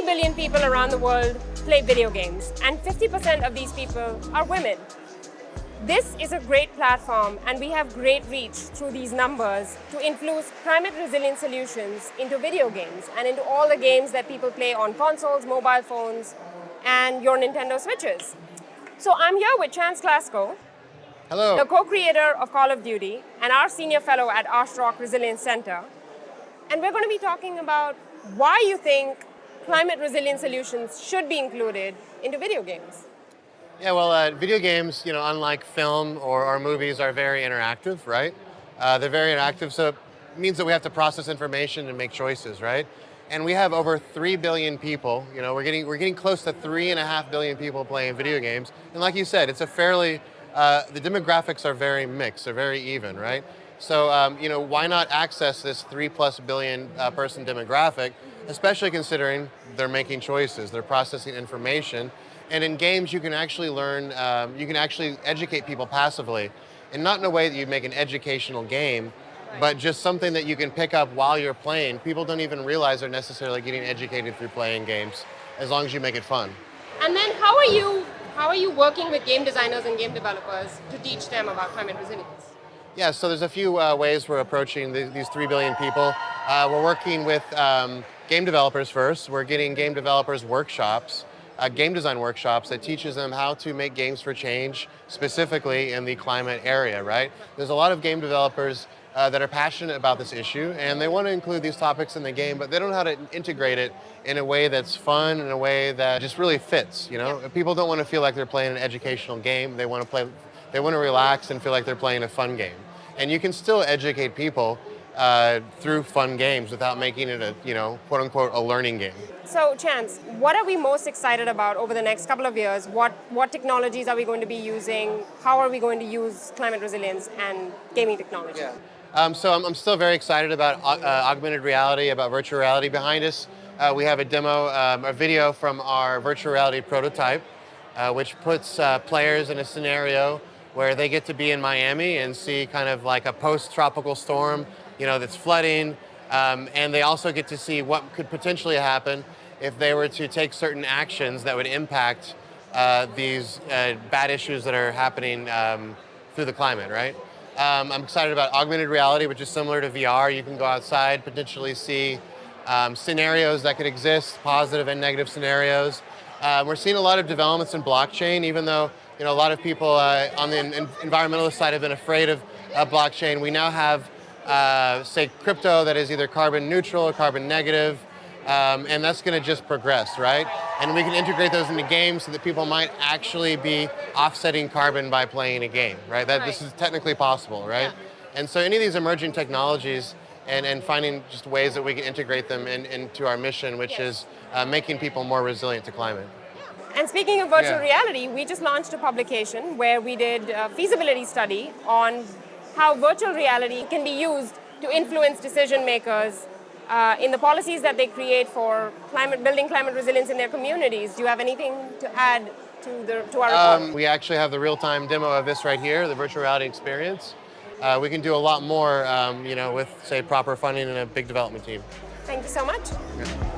billion people around the world play video games, and 50% of these people are women. This is a great platform, and we have great reach through these numbers to influence climate-resilient solutions into video games and into all the games that people play on consoles, mobile phones, and your Nintendo Switches. So I'm here with Chance Glasco, Hello. the co-creator of Call of Duty and our senior fellow at Arsht-Rock Resilience Center. And we're going to be talking about why you think climate-resilient solutions should be included into video games. Yeah, well, video games, unlike film or movies, are very interactive, right? They're very interactive, so it means that we have to process information and make choices, right? And we have over 3 billion people. We're getting close to 3.5 billion people playing video games. And like you said, it's a fairly the demographics are very mixed. They're very even, right? So why not access this 3+ billion person demographic, especially considering they're making choices, they're processing information. And in games, you can actually learn, you can actually educate people passively, and not in a way that you make an educational game, but just something that you can pick up while you're playing. People don't even realize they're necessarily getting educated through playing games, as long as you make it fun. And then how are you working with game designers and game developers to teach them about climate resilience? Yeah, so there's a few ways we're approaching these 3 billion people. We're working with game developers first. We're getting game developers workshops, game design workshops that teaches them how to make games for change, specifically in the climate area, right? There's a lot of game developers that are passionate about this issue, and they want to include these topics in the game, but they don't know how to integrate it in a way that's fun, in a way that just really fits, Yeah. People don't want to feel like they're playing an educational game. They want to relax and feel like they're playing a fun game. And you can still educate people through fun games without making it a, quote unquote, a learning game. So Chance, what are we most excited about over the next couple of years? What technologies are we going to be using? How are we going to use climate resilience and gaming technology? Yeah. So I'm still very excited about augmented reality, about virtual reality behind us. We have a demo, a video from our virtual reality prototype, which puts players in a scenario where they get to be in Miami and see kind of like a post-tropical storm, that's flooding. And they also get to see what could potentially happen if they were to take certain actions that would impact these bad issues that are happening through the climate, right? I'm excited about augmented reality, which is similar to VR. You can go outside, potentially see scenarios that could exist, positive and negative scenarios. We're seeing a lot of developments in blockchain, even though a lot of people on the environmentalist side have been afraid of blockchain. We now have, say, crypto that is either carbon neutral or carbon negative, and that's going to just progress, right? And we can integrate those into games so that people might actually be offsetting carbon by playing a game, right? This is technically possible, right? Yeah. And so any of these emerging technologies and finding just ways that we can integrate them into our mission, which is making people more resilient to climate. And speaking of virtual reality, we just launched a publication where we did a feasibility study on how virtual reality can be used to influence decision makers in the policies that they create for building climate resilience in their communities. Do you have anything to add to our report? We actually have the real-time demo of this right here, the virtual reality experience. We can do a lot more, with, say, proper funding and a big development team. Thank you so much. Yeah.